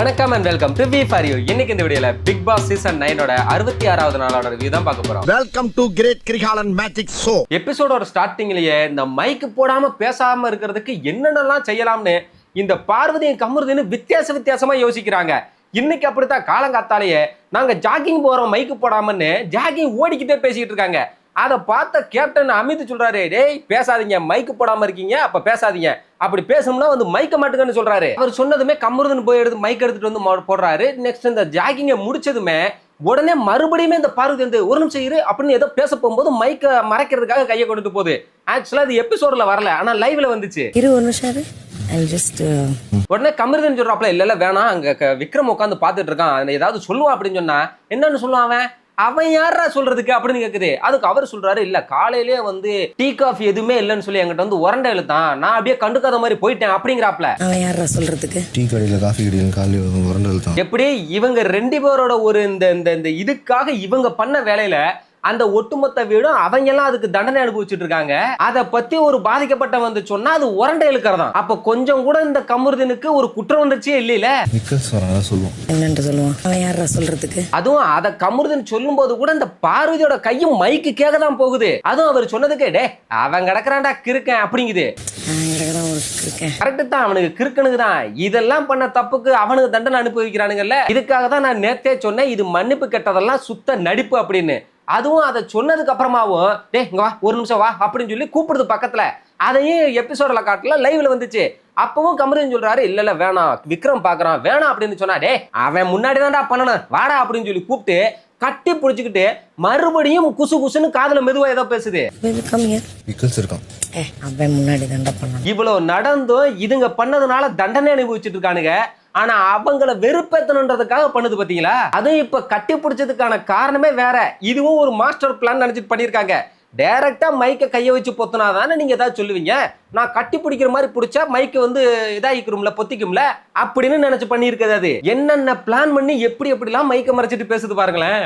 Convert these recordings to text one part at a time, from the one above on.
வணக்கம் and welcome to V for you. இன்னைக்கு இந்த வீடியோல பிக் பாஸ் சீசன் 9 66வது நாளோட ரிவ்யூ தான் பார்க்க போறோம். Welcome to great Kirikalan magic show. எபிசோடோட ஸ்டார்டிங்லயே இந்த மைக் போடாம பேசாம இருக்கிறதுக்கு என்னென்னலாம் செய்யலாம்னு இந்த பார்வதியும் கமருதின்னு வித்தியாசமா யோசிக்கிறாங்க. இன்னைக்கு அப்படித்தான் காலங்காத்தாலேயே நாங்க ஜாகிங் போறோம் மைக்கு போடாமன்னு ஜாகிங் ஓடிக்கிட்டே பேசிட்டு இருக்காங்க. அதை பார்த்த கேப்டன் அமித் சொல்றாரு, டேய் பேசாதீங்க, மைக்கு போடாம இருக்கீங்க, அப்ப பேசாதீங்க, அப்படி பேசணும்னா வந்து மைக்க மாட்டுங்கன்னு சொல்றாரு. அவர் சொன்னதுமே கமருதன் போய் எடுத்து மைக் எடுத்துட்டு வந்து போடுறாரு. நெக்ஸ்ட் இந்த ஜாகிங்க முடிச்சதுமே உடனே மறுபடியும் இந்த பார்வதி வந்து ஒரு நிமிஷம் இரு அப்படின்னு ஏதோ பேச போகும்போது மைக்க மறைக்கிறதுக்காக கையை கொண்டுட்டு போகுது. ஆக்சுவலா அது எபிசோட்ல வரல, ஆனா லைவ்ல வந்துச்சு. உடனே கமருதன் சொல்றாப்ல, இல்ல வேணாம், அங்க விக்ரம் உட்காந்து பாத்துட்டு இருக்கான், ஏதாவது சொல்லுவான் அப்படின்னு சொன்னா என்னன்னு சொல்லுவான் அவன் யாரா சொல்றதுக்கு அப்படின்னு கேக்குது. அதுக்கு அவர் சொல்றாரு, இல்ல காலையிலேயே வந்து டீ காஃபி எதுவுமே இல்லைன்னு சொல்லி என்கிட்ட வந்து உரண்டை இழுத்தான், நான் அப்படியே கண்டுக்காத மாதிரி போயிட்டேன் அப்படிங்கிறாப்ல. அவன் யாரா சொல்றதுக்கு? டீ கடையில காஃபி கடையில காலையில உரண்டை இழுத்தான். எப்படி இவங்க ரெண்டு பேரோட ஒரு இந்த இதுக்காக இவங்க பண்ண வேலையில அந்த ஒட்டுமொத்த வீடும் அவங்க எல்லாம் அதுக்கு தண்டனை அனுபவிச்சுட்டு இருக்காங்க. அதை பத்தி ஒரு பாதிக்கப்பட்ட வந்து சொன்னா அது உரண்டை இழுக்கிறதா. அப்ப கொஞ்சம் கூட இந்த கமருதனுக்கு ஒரு குற்ற உணர்ச்சியே இல்லையில. என்னன்னு சொல்லுவான் அவன் யாரா சொல்றதுக்கு? அதுவும் அத கமருதன் சொல்லும் போது கூட இந்த பார்வதியோட கையும் மைக்கு கேட்கதான் போகுது. அதுவும் அவர் சொன்னதுக்கு டே அவன் கிடக்குறான்டா கிறுக்கன் அப்படிங்குது. கரெக்ட் தான், அவனுக்கு கிறுக்கனுக்கு தான். இதெல்லாம் பண்ண தப்புக்கு அவனுக்கு தண்டனை அனுபவிக்கிறானுங்கல்ல. இதுக்காக தான் நான் நேத்தே சொன்னேன், இது மன்னிப்பு கெட்டதெல்லாம் சுத்த நடிப்பு அப்படின்னு. அதுவும் அதை சொன்னதுக்கு அப்புறமாவும் டே இங்க வா ஒரு நிமிஷம் வா அப்படின்னு சொல்லி கூப்பிடுது பக்கத்துல. அதையும் எபிசோட்ல காட்டல, லைவ்ல வந்துச்சு. அப்பவும் கமருதன் சொல்றாரு, இல்ல வேணாம், விக்ரம் பாக்குறான் வேணாம் அப்படின்னு சொன்னா, டே அவன் முன்னாடி தான்டா பண்ணணும் வாடா அப்படின்னு சொல்லி கூப்பிட்டு கட்டி பிடிச்சுக்கிட்டு மறுபடியும் குசு குசுன்னு காதுல மெதுவா ஏதோ பேசுது. இவ்வளவு நடந்தும் இதுங்க பண்ணதுனால தண்டனை அனுபவிச்சுட்டு இருக்கானுங்க. ஆனா அவங்கள வெறுப்பேத்தணுன்றதுக்காக பண்ணுது பாத்தீங்களா. அதுவும் இப்ப கட்டி பிடிச்சதுக்கான காரணமே வேற. இதுவும் ஒரு மாஸ்டர் பிளான் நினைச்சிட்டு பண்ணிருக்காங்க. டைரக்டா மைக்க கைய வச்சு பொத்துனாதானே நீங்க ஏதாவது சொல்லுவீங்க. நான் கட்டி பிடிக்கிற மாதிரி பிடிச்சா மைக்கு வந்து இதாகிக்கும்ல, பொத்திக்கும்ல அப்படின்னு நினைச்சு பண்ணிருக்கிறது. அது என்னென்ன பிளான் பண்ணி எப்படி எப்படிலாம் மைக்க மறைச்சிட்டு பேசுது பாருங்களேன்.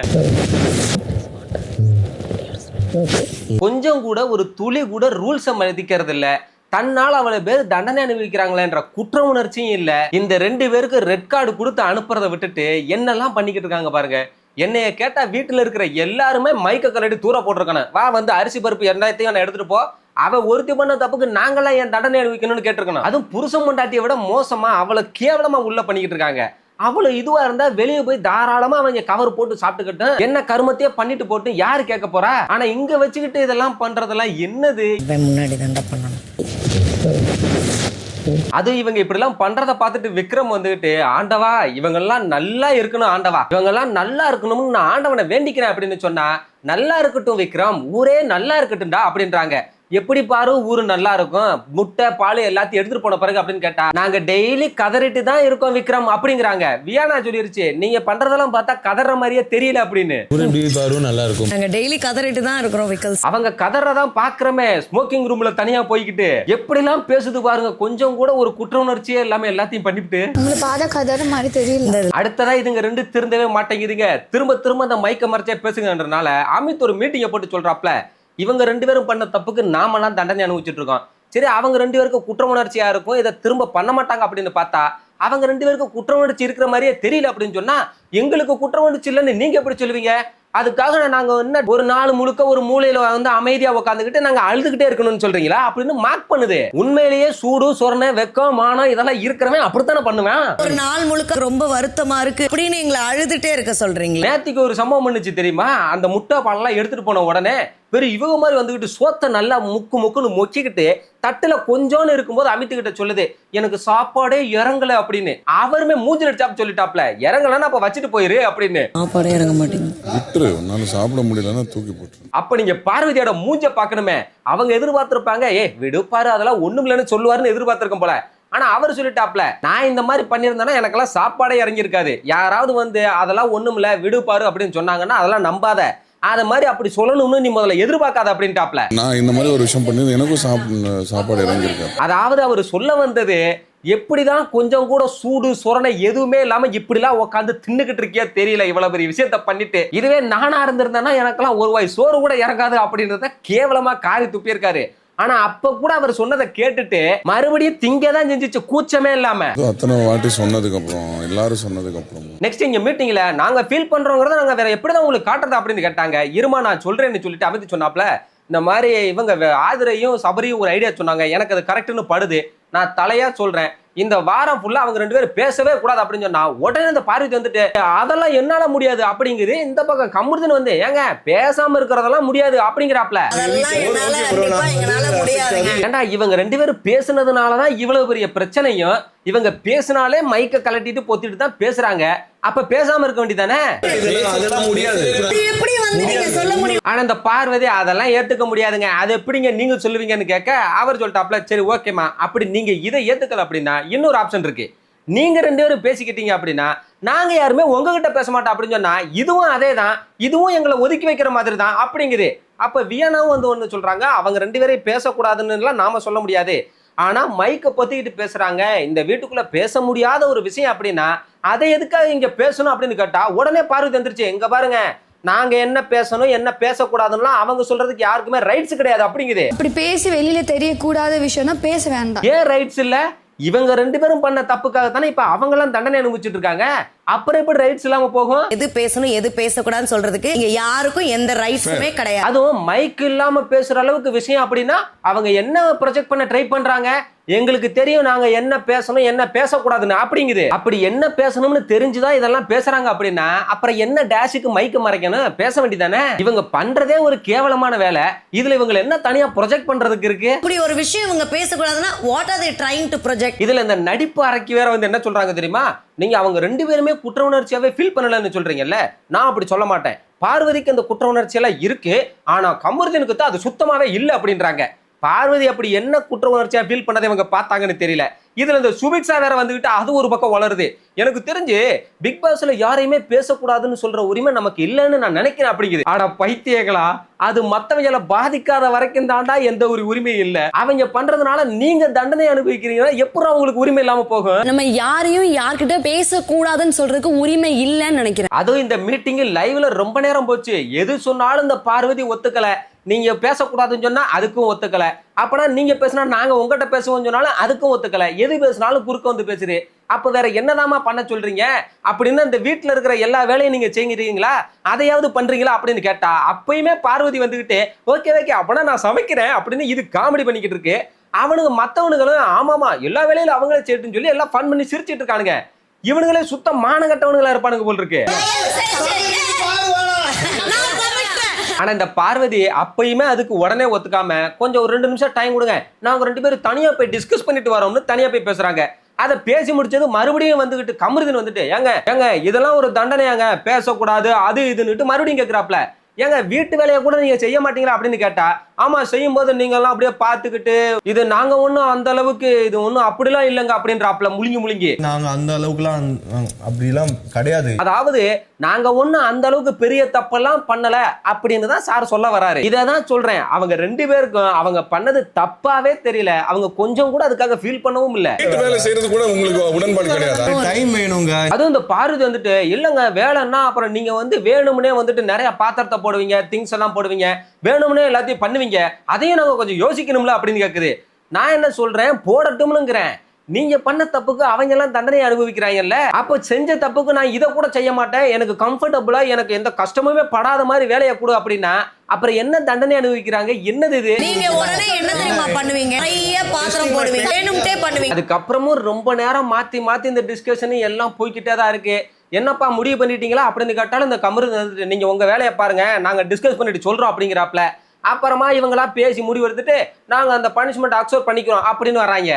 கொஞ்சம் கூட ஒரு துளி கூட ரூல்ஸை மதிக்கிறது இல்ல. தன்னால் அவ்வளவு பேர் தண்டனை அனுபவிக்கிறாங்களேன்ற குற்ற உணர்ச்சியும் இல்ல. இந்த ரெண்டு பேருக்கு ரெட் கார்டு கொடுத்து அனுப்புறதை விட்டுட்டு என்னெல்லாம் பண்ணிக்கிட்டு இருக்காங்க பாருங்க. என்னைய கேட்டா வீட்டுல இருக்கிற எல்லாருமே மைக்க கலடி தூர போட்டிருக்கானு. வா வந்து அரிசி பருப்பு எல்லாத்தையும் எடுத்துட்டு போ, அவ ஒருத்தி பண்ண தப்புக்கு நாங்களாம் என் தண்டனை அனுபவிக்கணும்னு கேட்டிருக்கணும். அதுவும் புருஷன் பொண்டாட்டியை விட மோசமா அவளை கேவலமா உள்ள பண்ணிக்கிட்டு இருக்காங்க. அவ்வளவு இதுவா இருந்தா வெளியே போய் தாராளமா அவங்க கவர் போட்டு சாப்பிட்டுக்கிட்டு என்ன கருமத்தையே பண்ணிட்டு போட்டு யாரு கேட்க போறா. ஆனா இங்க வச்சுக்கிட்டு இதெல்லாம் பண்றதெல்லாம் என்னது? முன்னாடி தண்டை பண்ணணும். அது இவங்க இப்படி எல்லாம் பண்றத பார்த்துட்டு விக்ரம் வந்துகிட்டு, ஆண்டவா இவங்க எல்லாம் நல்லா இருக்கணும், ஆண்டவா இவங்க எல்லாம் நல்லா இருக்கணும்னு நான் ஆண்டவனை வேண்டிக்கிறேன் அப்படின்னு சொன்னா, நல்லா இருக்கட்டும் விக்ரம், ஊரே நல்லா இருக்கட்டும்டா அப்படின்றாங்க. எப்படி பாரு ஊரு நல்லா இருக்கும், முட்டை பால் எல்லாத்தையும் எடுத்துட்டு போன பிறகு அப்படின்னு கேட்டா, நாங்க டெய்லி கதறிட்டு தான் இருக்கோம் விக்ரம் அப்படிங்கிறாங்க. வியானா சொல்லிருச்சு, நீங்க பண்றதெல்லாம் பார்த்தா கதற மாதிரியே தெரியல அப்படின்னு. நல்லா இருக்கும், நாங்க டெய்லி கதறிட்டு தான் இருக்கிறோம் விக்கல்ஸ். அவங்க கதறதான் பாக்குறமே ஸ்மோக்கிங் ரூம்ல தனியா போய்கிட்டு எப்படி எல்லாம் பேசுது பாருங்க. கொஞ்சம் கூட ஒரு குற்ற உணர்ச்சியே எல்லாமே எல்லாத்தையும் பண்ணிவிட்டு கதற மாதிரி தெரியல. அடுத்ததா இதுங்க ரெண்டு திருந்தவே மாட்டேங்குதுங்க. திரும்ப அந்த மைக்க மறைச்சே பேசுங்கன்றனால அமித் ஒரு மீட்டிங்கை போட்டு சொல்றாப்ல, இவங்க ரெண்டு பேரும் பண்ண தப்புக்கு நாமெல்லாம் தண்டனை அனுபவிச்சுட்டு இருக்கோம். சரி அவங்க ரெண்டு பேருக்கு குற்ற உணர்ச்சியா இருக்கும், இதை திரும்ப பண்ண மாட்டாங்க அப்படின்னு பார்த்தா அவங்க ரெண்டு பேருக்கு குற்ற உணர்ச்சி இருக்கிற மாதிரியே தெரியல அப்படின்னு சொன்னா, எங்களுக்கு குற்ற உணர்ச்சி இல்லைன்னு நீங்க எப்படி சொல்லுவீங்க? அதுக்காக நாங்க என்ன ஒரு நாள் முழுக்க ஒரு மூலையில வந்து அமைதியா உட்காந்துக்கிட்டு நாங்க அழுதுகிட்டே இருக்கணும்னு சொல்றீங்களா அப்படின்னு மார்க் பண்ணுது. உண்மையிலேயே சூடு சொரணை வெக்கம் மானம் இதெல்லாம் இருக்கிறவன் அப்படித்தானே பண்ணுவேன். ஒரு நாள் முழுக்க ரொம்ப வருத்தமா இருக்கு அப்படின்னு எங்களை அழுதுட்டே இருக்க சொல்றீங்களா? நேத்திக்கு ஒரு சம்பவம் பண்ணுச்சு தெரியுமா? அந்த முட்டை பாலெல்லாம் எடுத்துட்டு போன உடனே பெரிய இவங்க மாதிரி வந்துகிட்டு சோத்தை நல்லா முக்குன்னு மொக்கிக்கிட்டு தட்டுல கொஞ்சோன்னு இருக்கும்போது அமித்து கிட்ட சொல்லுது, எனக்கு சாப்பாடே இறங்கல அப்படின்னு. அவருமே மூஞ்சி அடிச்சாப்பு சொல்லிட்டாப்ல, இறங்கலன்னா அப்ப வச்சுட்டு போயிரு அப்படின்னு. சாப்பாடே இறங்க மாட்டேங்குது, சாப்பிட முடியலன்னா தூக்கி போட்டு. அப்ப நீங்க பார்வதியோட மூஞ்ச பாக்கணுமே. அவங்க எதிர்பார்த்திருப்பாங்க, விடுப்பாரு அதெல்லாம் ஒண்ணும் இல்லைன்னு சொல்லுவாருன்னு எதிர்பார்த்திருக்கும் போல. ஆனா அவர் சொல்லிட்டாப்ல, நான் இந்த மாதிரி பண்ணியிருந்தேன்னா எனக்கெல்லாம் சாப்பாடே இறங்கி இருக்காது. யாராவது வந்து அதெல்லாம் ஒண்ணும் இல்ல விடுப்பாரு அப்படின்னு சொன்னாங்கன்னா அதெல்லாம் நம்பாத, அத மாதிரி அப்படி சொல்லணும்னு நீ முதல்ல எதிர்பார்க்காத அப்படின்ட்டாப்ல. நான் இந்த மாதிரி ஒரு விஷயம் பண்ணி எனக்கும் சாப்பாடு இறங்கி இருக்கு. அதாவது அவர் சொல்ல வந்தது, எப்படிதான் கொஞ்சம் கூட சூடு சொரணை எதுவுமே இல்லாம இப்படிலாம் உட்காந்து தின்னுக்கிட்டு இருக்கியா தெரியல, இவ்வளவு பெரிய விஷயத்த பண்ணிட்டு. இதுவே நானா இருந்திருந்தேன்னா எனக்கெல்லாம் ஒரு வாய் சோறு கூட இறங்காது அப்படின்றத கேவலமா காரி துப்பியிருக்காரு. ஆனா அப்ப கூட அவர் சொன்னதை கேட்டுட்டு மறுபடியும் திங்கதான் செஞ்சிச்சு, கூச்சமே இல்லாம. அத்தனை வாட்டி சொன்னதுக்கு அப்புறம், எல்லாரும் சொன்னதுக்கு அப்புறம் நெக்ஸ்ட் இங்க மீட்டிங்ல நாங்க ஃபீல் பண்றோங்கிறத நாங்க வேற எப்படிதான் உங்களுக்கு காட்டுறது அப்படின்னு கேட்டாங்க. இருமா நான் சொல்றேன்னு சொல்லிட்டு அமைதி சொன்னாப்ல, இந்த மாதிரி இவங்க ஆதிரையும் சபரியும் ஒரு ஐடியா சொன்னாங்க, எனக்கு அது கரெக்ட்னு படுது, நான் தலையா சொல்றேன், இந்த வாரம் ஃபுல்லா அவங்க 2 பேரும் பேசவே கூடாது அப்படின்னு சொன்னா உடனே இந்த பார்வதி வந்துட்டு அதெல்லாம் என்னால முடியாது அப்படிங்குது. இந்த பக்கம் கமருதீன் வந்து ஏங்க பேசாம இருக்கிறதெல்லாம் முடியாது அப்படிங்கிறாப்ல. ஏண்டா இவங்க 2 பேரும் பேசுனதுனாலதான் இவ்வளவு பெரிய பிரச்சனையும், இவங்க பேசினாலே மைக்க கலட்டிட்டு பொத்திட்டு தான் பேசுறாங்க, அப்ப பேசாம இருக்க வேண்டியதானே? ஆனா இந்த பார்வதி அதெல்லாம் ஏத்துக்க முடியாதுங்க, அது எப்படிங்க நீங்க சொல்லுவீங்கன்னு கேட்க அவர் சொல்லிட்டாப்ல, சரி ஓகேமா, அப்படி நீங்க இதை ஏத்துக்கல அப்படின்னா இன்னொரு ஆப்ஷன் இருக்கு, நீங்க 2 பேரும் பேசிக்கிட்டீங்க அப்படின்னா நாங்க யாருமே உங்ககிட்ட பேச மாட்டோம் அப்படின்னு சொன்னா இதுவும் அதே தான், இதுவும் எங்களை ஒதுக்கி வைக்கிற மாதிரி தான் அப்படிங்குது. அப்ப வியனாவும் வந்து ஒண்ணு சொல்றாங்க, அவங்க 2 பேரையும் பேசக்கூடாதுன்னு நாம சொல்ல முடியாது, ஆனா மைக்க பொத்திக்கிட்டு பேசுறாங்க, இந்த வீட்டுக்குள்ள பேச முடியாத ஒரு விஷயம் அப்படின்னா அதை எதுக்காக இங்க பேசணும் அப்படின்னு கேட்டா உடனே பார்வதி வந்துருச்சு, எங்க பாருங்க நாங்க என்ன பேசணும் என்ன பேசக்கூடாதுன்னா அவங்க சொல்றதுக்கு யாருக்குமே ரைட்ஸ் கிடையாது அப்படிங்குது. அப்படி பேசி வெளியில தெரியக்கூடாத விஷயம்னா பேச வேண்டாம். ஏன் ரைட்ஸ் இல்ல? இவங்க 2 பேரும் பண்ண தப்புக்காக தானே இப்ப அவங்க எல்லாம் தண்டனை அனுபவிச்சுட்டு இருக்காங்க, அப்புறம் எப்படி ரைட்ஸ் இல்லாம போகும்? எது பேசணும் எது பேசக்கூடாதுன்னு சொல்றதுக்கு இங்க யாருக்கும் எந்த ரைட்ஸுமே கிடையாது. அதுவும் மைக் இல்லாம பேசுற அளவுக்கு விஷயம் அப்படின்னா அவங்க என்ன ப்ரொஜெக்ட் பண்ண ட்ரை பண்றாங்க, எங்களுக்கு தெரியும் நாங்க என்ன பேசணும் என்ன பேசக்கூடாதுன்னு அப்படிங்குது. அப்படி என்ன பேசணும்னு தெரிஞ்சுதான் இதெல்லாம் பேசுறாங்க அப்படின்னா அப்புறம் என்ன டேஷுக்கு மைக்க மறைக்கணும், பேச வேண்டியதானே? இவங்க பண்றதே ஒரு கேவலமான வேலை, இதுல இவங்க என்ன தனியா ப்ரொஜெக்ட் பண்றதுக்கு இருக்கு? இப்படி ஒரு விஷயம் இவங்க பேசக்கூடாதுன்னா what are they trying to project? இதுல இந்த நடிப்பு அறைக்கு வேற வந்து என்ன சொல்றாங்க தெரியுமா, நீங்க அவங்க 2 பேருமே குற்ற உணர்ச்சியாவே ஃபீல் பண்ணலன்னு சொல்றீங்கல்ல, நான் அப்படி சொல்ல மாட்டேன், பார்வதிக்கு அந்த குற்ற உணர்ச்சி எல்லாம் இருக்கு, ஆனா கமருதீனுக்கு தான் அது சுத்தமாவே இல்ல அப்படின்றாங்க. பார்வதி அப்படி என்ன குற்ற உணர்ச்சியா ஃபீல் பண்ணதை இவங்க பார்த்தாங்கன்னு தெரியல. இதுல இந்த சுபிக்ஷா வேற வந்துகிட்டு அது ஒரு பக்கம் வளருது. எனக்கு தெரிஞ்சு பிக் பாஸ்ல யாரையுமே பேசக்கூடாதுன்னு சொல்ற உரிமை நமக்கு இல்லைன்னு நான் நினைக்கிறேன் அப்படிங்குது. ஆனா பைத்தியங்களா, அது மத்தவங்களை பாதிக்காத வரைக்கும் தாண்டா எந்த ஒரு உரிமையும் இல்ல, அவங்க பண்றதுனால நீங்க தண்டனை அனுபவிக்கிறீங்கன்னா எப்படி அவங்களுக்கு உரிமை இல்லாம போகும்? நம்ம யாரையும் யார்கிட்ட பேசக்கூடாதுன்னு சொல்றதுக்கு உரிமை இல்லைன்னு நினைக்கிறேன். அதுவும் இந்த மீட்டிங் லைவ்ல ரொம்ப நேரம் போச்சு, எது சொன்னாலும் இந்த பார்வதி ஒத்துக்கல, நீங்க பேசக்கூடாதுன்னு சொன்னா அதுக்கும் ஒத்துக்கல, அப்பனா நீங்க பேசினா நாங்க உங்ககிட்ட பேசுவோம் சொன்னாலும் அதுக்கும் ஒத்துக்கல, எது பேசினாலும் குறுக்க வந்து பேசுறே, அப்ப வேற என்னதாமா பண்ண சொல்றீங்க அப்படின்னு இந்த வீட்டுல இருக்கிற எல்லா வேலையும் நீங்க செய்கிறீங்களா, அதையாவது பண்றீங்களா அப்படின்னு கேட்டா அப்பயுமே பார்வதி வந்துகிட்டு ஓகே ஓகே அப்பனா நான் சமைக்கிறேன் அப்படின்னு இது காமெடி பண்ணிக்கிட்டு இருக்கு. அவனுங்க மத்தவனுங்களும் ஆமாமா எல்லா வேலையிலும் அவங்களே செய்யட்டுன்னு சொல்லி எல்லாம் ஃபன் பண்ணி சிரிச்சிட்டு இருக்கானுங்க. இவனுங்களே சுத்த மானங்கட்டவனுங்களா இருப்பானுங்க போல் இருக்கு. ஆனா இந்த பார்வதி அப்பயுமே அதுக்கு உடனே ஒத்துக்காம கொஞ்சம் ஒரு 2 நிமிஷம் டைம் கொடுங்க, நாங்க 2 பேரும் தனியா போய் டிஸ்கஸ் பண்ணிட்டு வரோம்னு தனியா போய் பேசுறாங்க. அதை பேசி முடிச்சது மறுபடியும் வந்துகிட்டு கமருதீன் வந்துட்டு ஏங்க இதெல்லாம் ஒரு தண்டனையாங்க, பேசக்கூடாது அது இதுன்னுட்டு மறுபடியும் கேட்கிறாப்ல, ஏங்க வீட்டு வேலையை கூட நீங்க செய்ய மாட்டீங்களா அப்படின்னு கேட்டா ஆமா செய்யும் போது நீங்க எல்லாம் அப்படியே பாத்துக்கிட்டு இது நாங்க ஒண்ணும் அந்த அளவுக்கு இது ஒண்ணும் அப்படிலாம் இல்லங்க அப்படின்றாப்ல முழுங்கி நாங்க அந்த அளவுக்குலாம் அப்படிலாம் கிடையாது, அதாவது நாங்க ஒண்ணும் அந்த அளவுக்கு பெரிய தப்பெல்லாம் பண்ணல அப்படின்னு தான் சார் சொல்ல வராரு. இதான் சொல்றேன், அவங்க 2 பேருக்கும் அவங்க பண்ணது தப்பாவே தெரியல, அவங்க கொஞ்சம் கூட அதுக்காக ஃபீல் பண்ணவும் இல்ல. வேலை செய்யறது கூட உங்களுக்கு உடன்பாடு கிடையாது, டைம் வேணுங்க. அதுவும் இந்த பார்வதி வந்துட்டு இல்லங்க வேலைன்னா அப்புறம் நீங்க வந்து வேணும்னே வந்துட்டு நிறைய பாத்திரத்தை போடுவீங்க, திங்ஸ் எல்லாம் போடுவீங்க, வேணும்னே எல்லாத்தையும் பண்ணுவீங்க, அதையும் நாங்க கொஞ்சம் யோசிக்கணும்ல அப்படின்னு கேக்குது. நான் என்ன சொல்றேன், போடட்டும்னுங்கிறேன், நீங்க பண்ண தப்புக்கு அவங்க எல்லாம் தண்டனை அனுபவிக்கிறாங்கல்ல, அப்ப செஞ்ச தப்புக்கு நான் இதை கூட செய்ய மாட்டேன், எனக்கு கம்ஃபர்டபுளா எனக்கு எந்த கஷ்டமுமே படாத மாதிரி வேலையை கொடு அப்படின்னா அப்புறம் என்ன தண்டனை அனுபவிக்கிறாங்க? என்னது இது? நீங்க உடனே என்ன தெரியுமா பண்ணுவீங்க, நிறைய பாத்திரம் போடுவீங்க, வேணும்ட்டே பண்ணுவீங்க. அதுக்கப்புறமும் ரொம்ப நேரம் மாத்தி மாத்தி இந்த டிஸ்கஷன் எல்லாம் போய்கிட்டே தான் இருக்கு. என்னப்பா முடிவு பண்ணிட்டீங்களா அப்படின்னு கேட்டாலும் இந்த கமருதீன் நீங்க உங்க வேலையை பாருங்க நாங்க டிஸ்கஸ் பண்ணிட்டு சொல்றோம் அப்படிங்கிறாப்ல. அப்புறமா இவங்களா பேசி முடிவு எடுத்துட்டு நாங்க அந்த பனிஷ்மெண்ட் அக்செப்ட் பண்ணிக்கிறோம் அப்படின்னு வராங்க.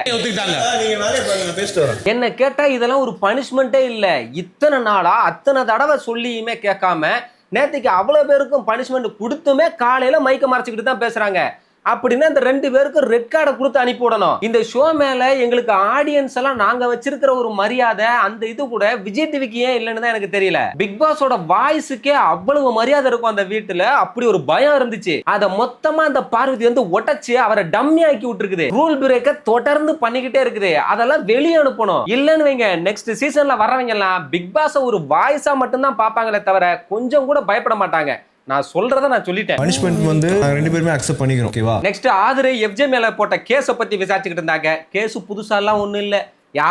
என்ன கேட்டா இதெல்லாம் ஒரு பனிஷ்மெண்டே இல்ல, இத்தனை நாளா அத்தனை தடவை சொல்லியுமே கேட்காம நேத்துக்கு அவ்வளவு பேருக்கும் பனிஷ்மெண்ட் கொடுத்துமே காலையில மைக்க மறைச்சுக்கிட்டு தான் பேசுறாங்க. அப்படின்னா இந்த 2 பேருக்கு ரெட் கார்டை கொடுத்து அனுப்பி விடணும். இந்த ஷோ மேல எங்களுக்கு ஆடியன்ஸ் எல்லாம் நாங்க வச்சிருக்கிற ஒரு மரியாதை அந்த இது கூட விஜய் டிவிக்கு ஏன் இல்லைன்னு தான் எனக்கு தெரியல. பிக் பாஸோட வாய்ஸுக்கே அவ்வளவு மரியாதை இருக்கும் அந்த வீட்டுல, அப்படி ஒரு பயம் இருந்துச்சு. அதை மொத்தமா அந்த பார்வதி வந்து உடைச்சு அவரை டம்மி ஆக்கி விட்டுருக்குது. ரூல் பிரேக்க தொடர்ந்து பண்ணிக்கிட்டே இருக்குது. அதெல்லாம் வெளியே அனுப்பணும். இல்லன்னு வைங்க நெக்ஸ்ட் சீசன்ல வரவங்க எல்லாம் பிக் பாஸ் ஒரு வாய்ஸா மட்டும்தான் பாப்பாங்களே தவிர கொஞ்சம் கூட பயப்பட மாட்டாங்க. நான் சொல்றத நான் சொல்லிட்டேன். பனிஷ்மெண்ட் வந்து நாங்க 2 பேருமே அக்செப்ட் பண்ணிக்கிறோம். ஓகேவா? நெக்ஸ்ட் ஆதிரை எஃப்ஜே மேல போட்ட கேஸ பத்தி விசாரிச்சுக்கிட்டு இருந்தாங்க. கேஸ் புதுசாலாம் ஒண்ணும் இல்ல.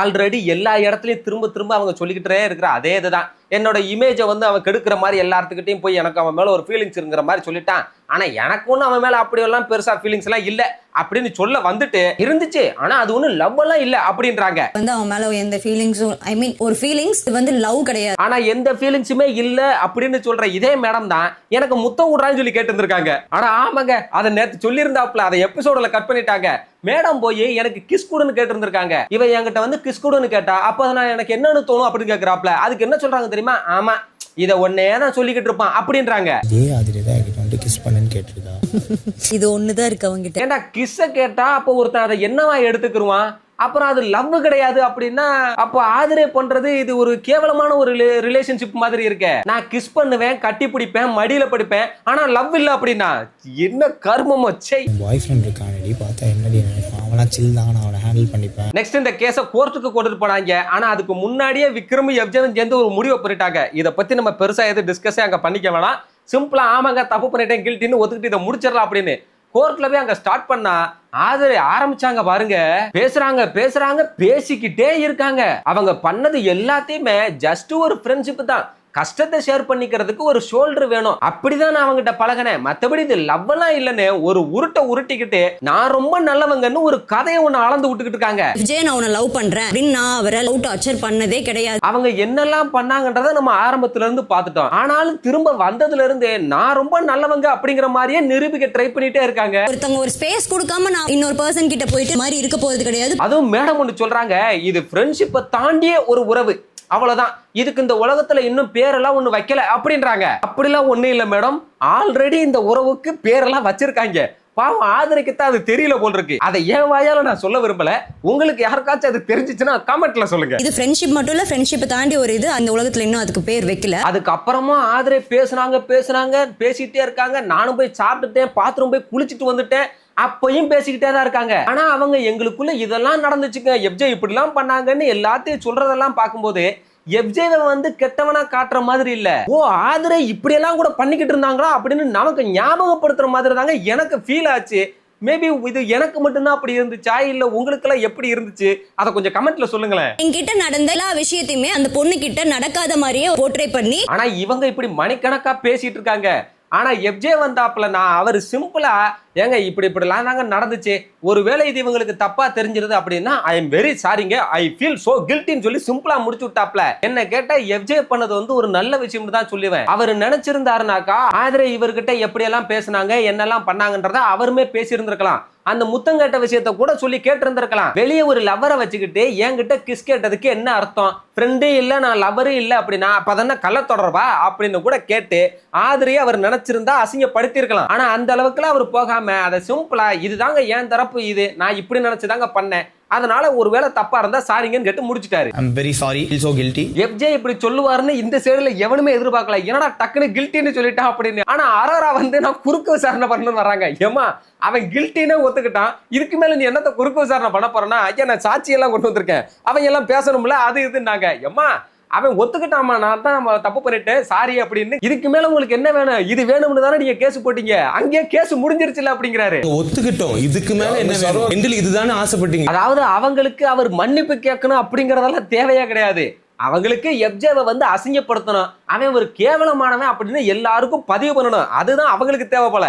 ஆல்ரெடி எல்லா இடத்துலயும் திரும்ப திரும்ப அவங்க சொல்லிக்கிட்டே இருக்கிற அதே இதுதான். என்னோட இமேஜை வந்து அவன் கெடுக்கிற மாதிரி எல்லாத்துக்கிட்டையும் போய் எனக்கு அவன் மேல ஒரு ஃபீலிங்ஸ் இருக்கிற மாதிரி சொல்லிட்டான். ஆனா எனக்கு ஒன்றும் அவன் மேல அப்படியெல்லாம் பெருசா ஃபீலிங்ஸ் எல்லாம் இல்ல அப்படின்னு சொல்ல வந்துட்டு இருந்துச்சு. ஆனா அது ஒன்றும் லவ் எல்லாம் இல்ல அப்படின்றாங்க. வந்து அவன் மேல எந்த ஃபீலிங்ஸும் ஐ மீன் ஒரு ஃபீலிங்ஸ் வந்து லவ் கிடையாது. ஆனா எந்த ஃபீலிங்ஸுமே இல்ல அப்படின்னு சொல்ற இதே மேடம் தான் எனக்கு முத்தம் விடுறான்னு சொல்லி கேட்டு இருந்திருக்காங்க. ஆனா ஆமாங்க, அதை நேற்று சொல்லியிருந்தாப்புல, அதை எபிசோட்ல கட் பண்ணிட்டாங்க. மேடம் போய் எனக்கு கிஸ் கூடுன்னு கேட்டு இருந்திருக்காங்க. இவன் என்கிட்ட வந்து கிஸ் கூடுன்னு கேட்டா அப்ப நான் எனக்கு என்னன்னு தோணும் அப்படின்னு கேட்கிறாப்ல. அதுக்கு என்ன சொல்றாங்க தெரியுமா? ஆமா, இத ஒன்னே தான் சொல்லிக்கிட்டு இருப்பான் அப்படின்றாங்க. கிஸ் பண்ணன்னு கேட்டிருக்கா. இது ஒண்ணுதான் இருக்கு அவங்க கிட்ட. ஏண்டா கிஸ்ஸ கேட்டா அப்ப ஒருத்தன் அதை என்னவா எடுத்துக்கிருவான்? அப்புறம் அது லவ் கிடையாது அப்படின்னா அப்போ ஆதிரே பண்றது இது ஒரு கேவலமான ஒரு ரிலேஷன்ஷிப் மாதிரி இருக்க. நான் கிஸ் பண்ணுவேன், கட்டி பிடிப்பேன், மடியில படுப்பேன், ஆனா லவ் இல்ல அப்படின்னா என்ன கர்மமோ. சே, பாய் ஃப்ரெண்ட் இருக்கானடி, பார்த்தா என்னடி நினைப்பான்? அவனா சில் தான், அவனை ஹேண்டில் பண்ணிப்பேன். நெக்ஸ்ட் இந்த கேஸை கோர்ட்டுக்கு கொண்டுட்டு போனாங்க. ஆனா அதுக்கு முன்னாடியே விக்ரம் எஃப்ஜேவும் சேர்ந்து ஒரு முடிவை பண்ணிட்டாங்க. இதை பத்தி நம்ம பெருசா எதுவும் டிஸ்கஸே அங்க பண்ணிக்க வேணாம். சிம்பிளா ஆமாங்க தப்பு பண்ணிட்டேன் கில்ட்டின்னு ஒத்துக்கிட்டு இதை முடிச்சிடலாம் அப்படின்னு கோர்ட்ல போய் அங்க ஸ்டார்ட் பண்ணா ஆதிரை ஆரம்பிச்சாங்க பாருங்க. பேசுறாங்க பேசிக்கிட்டே இருக்காங்க. அவங்க பண்ணது எல்லாத்தையுமே ஜஸ்ட் ஒரு ஃப்ரெண்ட்ஷிப் தான். கஷ்டத்தை ஷேர் பண்ணிக்கிறதுக்கு ஒரு ஷோல்டர் வேணும். அப்படிதான் நான் அவங்ககிட்ட பழகினேன். மத்தபடி இது லவ் எல்லாம் இல்லன்னு ஒரு உருட்டிக்கிட்டு நான் ரொம்ப நல்லவங்கன்னு ஒரு கதையை ஒண்ணு அளந்து விட்டுக்கிட்டு இருக்காங்க. விஜய் நான் உன்னை லவ் பண்றேன் அப்படின்னு நான் அவரை லவ் டார்ச்சர் பண்ணதே கிடையாது. அவங்க என்னெல்லாம் பண்ணாங்கன்றத நம்ம ஆரம்பத்துல இருந்து பார்த்துட்டோம். ஆனாலும் திரும்ப வந்ததுல இருந்து நான் ரொம்ப நல்லவங்க அப்படிங்கிற மாதிரியே நிரூபிக்க ட்ரை பண்ணிட்டே இருக்காங்க. ஒருத்தவங்க ஒரு ஸ்பேஸ் கொடுக்காம நான் இன்னொரு பர்சன் கிட்ட போயிட்டு மாதிரி இருக்க போறது கிடையாது. அதுவும் மேடம் ஒன்று சொல்றாங்க, இது ஃப்ரெண்ட்ஷிப்பை தாண்டிய ஒரு உறவு, அவ்வளவுதான். இதுக்கு இந்த உலகத்துல இன்னும் பேரெல்லாம் ஒண்ணு வைக்கல அப்படின்றாங்க. அப்படிலாம் ஒண்ணு இல்ல மேடம், ஆல்ரெடி இந்த உறவுக்கு பேரெல்லாம் வச்சிருக்காங்க. பாவம் ஆதிரைக்கு தான் அது தெரியல போல் இருக்கு. அதை ஏன் வாயால நான் சொல்ல விரும்பல. உங்களுக்கு யாருக்காச்சும் அது தெரிஞ்சிச்சுன்னா கமெண்ட்ல சொல்லுங்க. இது ஃப்ரெண்ட்ஷிப் மட்டும் இல்ல, ஃப்ரெண்ட்ஷிப்பை தாண்டி ஒரு இது அந்த உலகத்துல இன்னும் அதுக்கு பேர் வைக்கல. அதுக்கப்புறமா ஆதிரை பேசுனாங்க பேசிட்டே இருக்காங்க. நானும் போய் சாப்பிட்டுட்டேன், பாத்ரூம் போய் குளிச்சுட்டு வந்துட்டேன். அப்பயும் பேசிக்கிட்டே தான் இருக்காங்க. ஆனா அவங்க எங்களுக்குள்ள இதெல்லாம் நடந்துச்சுங்க, எஃப்ஜே இப்படிலாம் பண்ணாங்கன்னு எல்லாத்தையும் சொல்றதெல்லாம் பார்க்கும்போது எஃப்ஜேவை வந்து கெட்டவனா காட்டுற மாதிரி இல்ல. ஓ, ஆதிரை இப்படியெல்லாம் கூட பண்ணிக்கிட்டு இருந்தாங்களா அப்படின்னு நமக்கு ஞாபகப்படுத்துற மாதிரி தாங்க எனக்கு ஃபீல் ஆச்சு. மேபி இது எனக்கு மட்டும்தான் அப்படி இருந்துச்சா இல்ல உங்களுக்கு எல்லாம் எப்படி இருந்துச்சு? அதை கொஞ்சம் கமெண்ட்ல சொல்லுங்களேன். என்கிட்ட நடந்த எல்லா விஷயத்தையுமே அந்த பொண்ணு கிட்ட நடக்காத மாதிரியே போர்ட்ரே பண்ணி, ஆனா இவங்க இப்படி மணிக்கணக்கா பேசிட்டு இருக்காங்க. ஆனா எஃப்ஜே வந்தாப்புல நான் அவர் சிம்பிளா ஏங்க இப்படிலாம் தாங்க நடந்துச்சு, ஒருவேளை இது இவங்களுக்கு தப்பா தெரிஞ்சிருது அப்படின்னா ஐ எம் வெரி சாரிங்க, ஐ ஃபீல் சோ கில்ட்டின்னு சொல்லி சிம்பிளா முடிச்சு விட்டாப்ல. என்ன கேட்டா எஃப்ஜே பண்ணது வந்து ஒரு நல்ல விஷயம் தான் சொல்லுவேன். அவர் நினைச்சிருந்தாருனாக்கா ஆதிரை இவர்கிட்ட எப்படி எல்லாம் பேசினாங்க என்னெல்லாம் பண்ணாங்கன்றத அவருமே பேசி இருந்திருக்கலாம். அந்த முத்தம் கேட்ட விஷயத்த கூட சொல்லி கேட்டு இருந்திருக்கலாம். வெளியே ஒரு லவ்வரை வச்சுக்கிட்டு என்கிட்ட கிஸ் கேட்டதுக்கு என்ன அர்த்தம்? ஃப்ரெண்டே இல்ல, நான் லவ்வரே இல்ல அப்படின்னா அப்பதானே கள்ள தொடர்பா அப்படின்னு கூட கேட்டு ஆதிரையை அவர் நினைச்சிருந்தா அசிங்கப்படுத்தி இருக்கலாம். ஆனா அந்த அளவுக்குலாம் அவர் போகாம அதை சிம்பிளா இதுதாங்க என் தரப்பு, இது நான் இப்படி நினைச்சுதாங்க பண்ணேன், அதனால ஒருவேளை தப்பா இருந்தா சாரிங்கன்னு கேட்டு முடிச்சிட்டாரு. I am very sorry, feel so guilty. FJ இப்படி சொல்லுவாருன்னு இந்த சைடுல எவனுமே எதிர்பார்க்கல. என்னடா டக்குன்னு கில்ட்டின்னு சொல்லிட்டான் அப்படின்னு. ஆனா அரோரா வந்து நான் குறுக்கு விசாரணை பண்ணணும்னு வராங்க. ஏமா அவன் கில்ட்டின்னு ஒத்துக்கிட்டான், இதுக்கு மேல நீ என்னத்த குறுக்கு விசாரணை பண்ண போறேன்னா? ஐயா நான் சாட்சியெல்லாம் கொண்டு வந்திருக்கேன், அவங்க எல்லாம் பேசணும்ல அது இதுன்னாங்க. ஏமா அவன் ஒத்துக்கிட்டாமா, நான் தான் தப்பு பண்ணிட்டேன் சாரி அப்படின்னு. இதுக்கு மேல உங்களுக்கு என்ன வேணும்? இது வேணும்னு தானே நீங்க கேஸ் போட்டீங்க, அங்கேயே கேஸ் முடிஞ்சிருச்சுல அப்படிங்கிறாரு. ஒத்துக்கிட்டோம், இதுக்கு மேல என்ன வேணும்? எங்களுக்கு இதுதானே ஆசைப்பட்டீங்க. அதாவது அவங்களுக்கு அவர் மன்னிப்பு கேட்கணும் அப்படிங்கறதெல்லாம் தேவையா கிடையாது. அவங்களுக்கு எஃப்ஜேவை வந்து அசிங்கப்படுத்தணும், அவன் ஒரு கேவலமானவன் அப்படின்னு எல்லாருக்கும் பதிவு பண்ணணும், அதுதான் அவங்களுக்கு தேவை போல.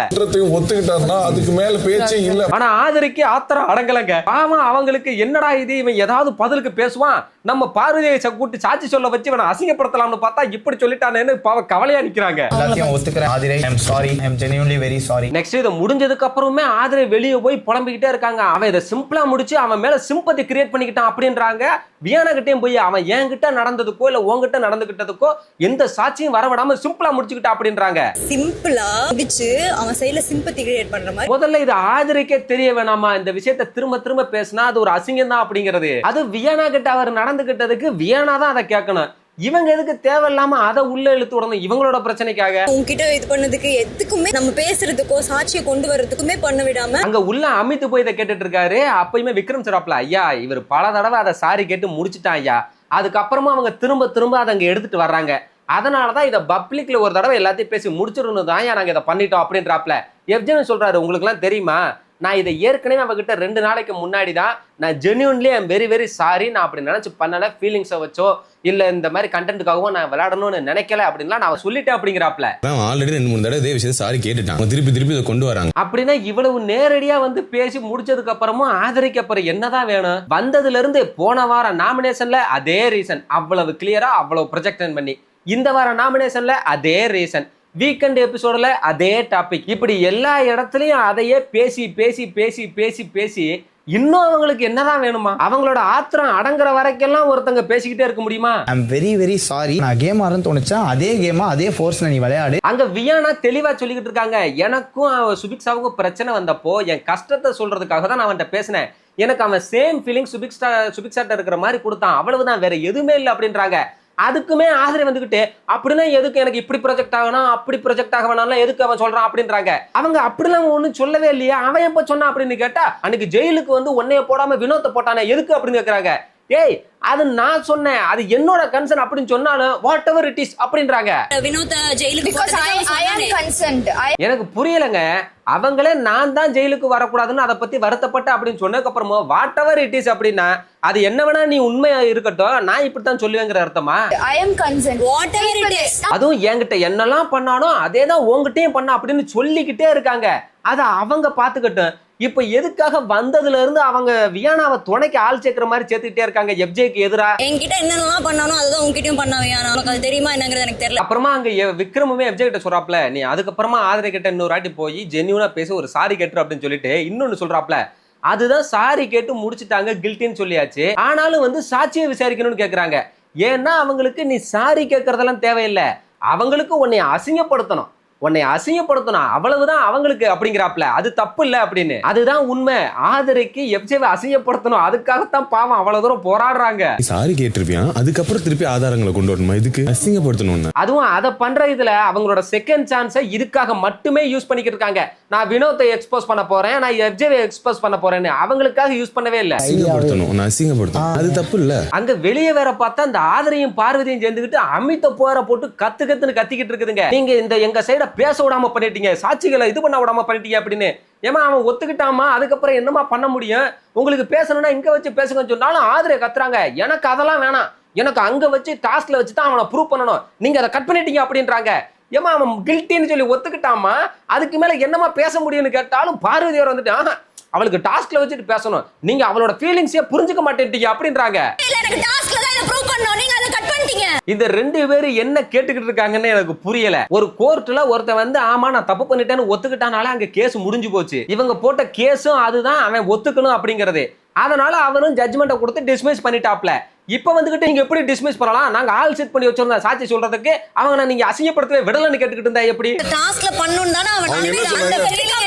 ஒத்துக்கிட்டாருன்னா அதுக்கு மேல பேச்சே இல்ல. ஆனா ஆதிரைக்கு ஆத்திரம் அடங்கலங்க. ஆமா அவங்களுக்கு என்னடா இது, இவன் ஏதாவது பதிலுக்கு பேசுவான், நம்ம பார்வதியை கூட்டி சாட்சி சொல்ல வச்சு இவனை அசிங்கப்படுத்தலாம்னு பார்த்தா இப்படி சொல்லிட்டானேன்னு கவலையா நிக்கிறாங்க. எல்லாத்தையும் ஒத்துக்கிறேன் Aadhirai, I am sorry, I am genuinely very sorry. Next இது முடிஞ்சதுக்கு அப்புறமே ஆதிரை வெளியே போய் புலம்பிக்கிட்டே இருக்காங்க. அவன் இதை சிம்பிளா முடிச்சு அவன் மேல சிம்பத்தி கிரியேட் பண்ணிக்கிட்டான் அப்படின்றாங்க. வியானா கிட்டேயும் போய் அவன் என்கிட்ட நடந்ததுக்கோ இல்ல உங்ககிட்ட நடந்துகிட்டதுக்கோ எந்த சாட்சியும் வரவிடாம சிம்பிளா முடிச்சுக்கிட்டா அப்படின்றாங்க. சிம்பிளா முடிச்சு அவன் சைடுல சிம்பத்தி கிரியேட் பண்ற மாதிரி. முதல்ல இது ஆதிரைக்கே தெரிய வேணாமா? இந்த விஷயத்தை திரும்ப பேசினா அது ஒரு அசிங்கம் தான் அப்படிங்கிறது. அது வியானா கிட்ட அவர் நடந்துகிட்டதுக்கு வியானா தான் அதை கேட்கணும். இவங்க எதுக்கு தேவையில்லாம அதை உள்ள இழுத்து விடணும் இவங்களோட பிரச்சனைக்காக? உங்ககிட்ட இது பண்ணதுக்கு எதுக்குமே நம்ம பேசுறதுக்கோ சாட்சியை கொண்டு வர்றதுக்குமே பண்ண விடாம அங்க உள்ள அமித்து போய் இதை கேட்டுட்டு இருக்காரு. அப்பயுமே விக்ரம் சொல்றாப்ல, ஐயா இவர் பல தடவை அதை சாரி கேட்டு முடிச்சுட்டான் ஐயா. அதுக்கப்புறமா அவங்க திரும்ப அதை அங்க எடுத்துட்டு வர்றாங்க. அதனாலதான் இதை பப்ளிக்ல ஒரு தடவை எல்லாத்தையும் பேசி முடிச்சிடணும் தான் நாங்க இதை பண்ணிட்டோம் அப்படின்றாப்ல. எஃப்ஜே சொல்றாரு, உங்களுக்கு எல்லாம் தெரியுமா, நான் இதை ஏற்கனவே அவகிட்ட 2 நாளைக்கு முன்னாடி தான் நான் genuinely I'm very very sorry, நான் அப்படி நினைச்சு பண்ணல, ஃபீலிங்ஸை வச்சோ இல்ல இந்த மாதிரி கண்டென்ட்டுக்காகவும் நான் விளையாடணும்னு நினைக்கல அப்படின்லாம் நான் சொல்லிட்டேன் அப்படிங்கிறாப்ல. ஆல்ரெடி 2-3 தடவை இதே விஷயத்தை சாரி கேட்டுட்டாங்க, திருப்பி இதை கொண்டு வராங்க. அப்படின்னா இவ்வளவு நேரடியா வந்து பேசி முடிச்சதுக்கு அப்புறமும் ஆதரிக்க அப்புறம் என்னதான் வேணும்? வந்ததுல இருந்து போன வாரம் நாமினேஷன்ல அதே ரீசன், அவ்வளவு கிளியரா அவ்வளவு ப்ரொஜெக்ஷன் பண்ணி, இந்த வாரம் நாமினேஷன்ல அதே ரீசன், வீக்கெண்ட் எபிசோட்ல அதே டாபிக், இப்படி எல்லா இடத்துலயும் அதையே பேசி பேசி பேசி பேசி பேசி இன்னும் அவங்களுக்கு என்னதான் வேணுமா? அவங்களோட ஆத்திரம் அடங்குற வரைக்கெல்லாம் ஒருத்தங்க பேசிக்கிட்டே இருக்க முடியுமா? ஐம் வெரி வெரி சாரி, நான் கேம் ஆடுறேன்னு தோணுச்சா அதே கேமா அதே ஃபோர்ஸ்ல நீ விளையாடு. அங்க வியானா தெளிவா சொல்லிக்கிட்டு இருக்காங்க, எனக்கும் சுபிக்ஷாவுக்கும் பிரச்சனை வந்தப்போ என் கஷ்டத்தை சொல்றதுக்காக தான் நான் அவன்கிட்ட பேசினேன், எனக்கு அவன் சேம் ஃபீலிங் சுபிக்ஷாட்ட இருக்கிற மாதிரி கொடுத்தான், அவ்வளவுதான், வேற எதுவுமே இல்லை அப்படின்றாங்க. அதுக்குமே ஆதரவு வந்துகிட்டு அப்படின்னா எதுக்கு எனக்கு இப்படி ப்ரொஜெக்ட் ஆகணும் அப்படி ப்ரொஜெக்ட் ஆக வேணாம்லாம் எதுக்கு அவன் சொல்றான் அப்படின்றாங்க. அவங்க அப்படிலாம் ஒன்றும் சொல்லவே இல்லையா, அவன் எப்ப சொன்னான் அப்படின்னு கேட்டா, அன்னைக்கு ஜெயிலுக்கு வந்து உன்னைய போடாம வினோத்தை போட்டானே எதுக்கு அப்படின்னு கேட்கறாங்க. ஏய், அது நான் சொன்னேன், அது என்னோட கன்சர்ன் அப்படின்னு சொன்னாலும் வாட் எவர் இட் இஸ் அப்படின்றாங்க. எனக்கு புரியலங்க, அவங்களே நான் தான் ஜெயிலுக்கு வரக்கூடாதுன்னு அதை பத்தி வருத்தப்பட்ட அப்படின்னு சொன்னதுக்கு அப்புறமா வாட் எவர் இட் இஸ் அப்படின்னா அது என்ன வேணா நீ உண்மையா இருக்கட்டும், நான் இப்படித்தான் சொல்லுவேங்கிற அர்த்தமா? அதுவும் என்கிட்ட என்னெல்லாம் பண்ணானோ அதே தான் உங்ககிட்டயும் பண்ண அப்படின்னு சொல்லிக்கிட்டே இருக்காங்க. அதை அவங்க பாத்துக்கட்டும். இப்ப எதுக்காக வந்ததுல இருந்து அவங்க வியானாவை துணைக்கு ஆள் சேர்க்கிற மாதிரி சேர்த்துக்கிட்டே இருக்காங்க எஃப்ஜேக்கு எதிரா? என்கிட்ட என்னென்னலாம் பண்ணானோ அதுதான் உங்ககிட்டயும் பண்ண வியானா, உனக்கு அது தெரியுமா என்னங்கிறது எனக்கு தெரியல. அப்புறமா அங்க விக்ரமுமே எஃப்ஜே கிட்ட சொல்றாப்ல, நீ அதுக்கப்புறமா ஆதரை கிட்ட இன்னொரு வாட்டி போய் ஜென்யூனா பேசி ஒரு சாரி கேட்டு அப்படின்னு சொல்லிட்டு இன்னொன்னு சொல்றாப்ல. அதுதான் சாரி கேட்டு முடிச்சுட்டாங்க, கில்ட்டின்னு சொல்லியாச்சு. ஆனாலும் வந்து சாட்சியை விசாரிக்கணும்னு கேக்குறாங்க. ஏன்னா அவங்களுக்கு நீ சாரி கேட்கறதெல்லாம் தேவையில்லை, அவங்களுக்கு உன்னை அசிங்கப்படுத்தணும், அவ்வளவுதான் அவங்களுக்கு அப்படிங்கிறாப்ல. அது தப்பு இல்ல அப்படின்னு. அதுதான் உண்மை. ஆதரைக்கு எஃப்ஜேவை அசிங்கப்படுத்தணும், அதுக்காகத்தான் பாவம் அவ்வளவு தூரம் போராடுறாங்க. சாரி கேட்டிருப்பியா, அதுக்கப்புறம் திருப்பி ஆதாரங்களை கொண்டு வரணுமா, இதுக்கு அசிங்கப்படுத்தணும்? அதுவும் அதை பண்ற இதுல அவங்களோட செகண்ட் சான்ஸை இதுக்காக மட்டுமே யூஸ் பண்ணிக்கிட்டு இருக்காங்க. நான் வினோத்தை எக்ஸ்போஸ் பண்ண போறேன், நான் எஃப்ஜேவை எக்ஸ்போஸ் பண்ண போறேன்னு அவங்களுக்காக யூஸ் பண்ணவே இல்ல. அசிங்கப்படுத்தணும், அது தப்பு இல்ல. அங்க வெளியே வேற பார்த்தா அந்த ஆதரையும் பார்வதியும் சேர்ந்துக்கிட்டு அமித்த போற போட்டு கத்துன்னு கத்திக்கிட்டு இருக்குதுங்க. நீங்க இந்த எங்க சைட பேச விடாம பண்ணிட்டீங்க, சாட்சிகளை இது பண்ண விடாம பண்ணிட்டீங்க அப்படின்னு. ஏமா அவன் ஒத்துக்கிட்டாமா, அதுக்கப்புறம் என்னமா பண்ண முடியும்? உங்களுக்கு பேசணும்னா இங்க வச்சு பேசுங்கன்னு சொன்னாலும் ஆதரை கத்துறாங்க, எனக்கு அதெல்லாம் வேணாம், எனக்கு அங்க வச்சு டாஸ்க்ல வச்சு தான் அவனை ப்ரூவ் பண்ணணும், நீங்க அதை கட் பண்ணிட்டீங்க அப்படின்றாங்க. ஏமா அவன் கில்ட்டின்னு சொல்லி ஒத்துக்கிட்டாமா, அதுக்கு மேல என்னமா பேச முடியும்னு கேட்டாலும் பார்வதியோர் வந்துட்டு அவளுக்கு டாஸ்க்ல வச்சுட்டு பேசணும், நீங்க அவளோட ஃபீலிங்ஸே புரிஞ்சுக்க மாட்டேன்ட்டீங்க அப்படின்றாங்க. இந்த 2 பேரும் என்ன கேட்டுக்கிட்டு இருக்காங்கன்னு எனக்கு புரியல. ஒரு கோர்ட்ல ஒருத்தன் வந்து ஆமா நான் தப்பு பண்ணிட்டேன்னு ஒத்துக்கிட்டானால அங்க கேஸ் முடிஞ்சு போச்சு. இவங்க போட்ட கேஸும் அதுதான், அவன் ஒத்துக்கணும் அப்படிங்கறது. அதனால அவனும் ஜட்ஜ்மெண்ட்டை கொடுத்து டிஸ்மிஸ் பண்ணிட்டாப்ல. இப்ப வந்துகிட்டு நீங்க எப்படி டிஸ்மிஸ் பண்ணலாம், நாங்க ஆல் செட் பண்ணி வச்சிருந்தோம் சாட்சி சொல்றதுக்கு, அவங்க நீங்க அசிங்கப்படுத்தவே விடலன்னு கேட்டுக்கிட்டு இருந்தா எப்படி? டாஸ்க்ல பண்ணனும் தான அவன்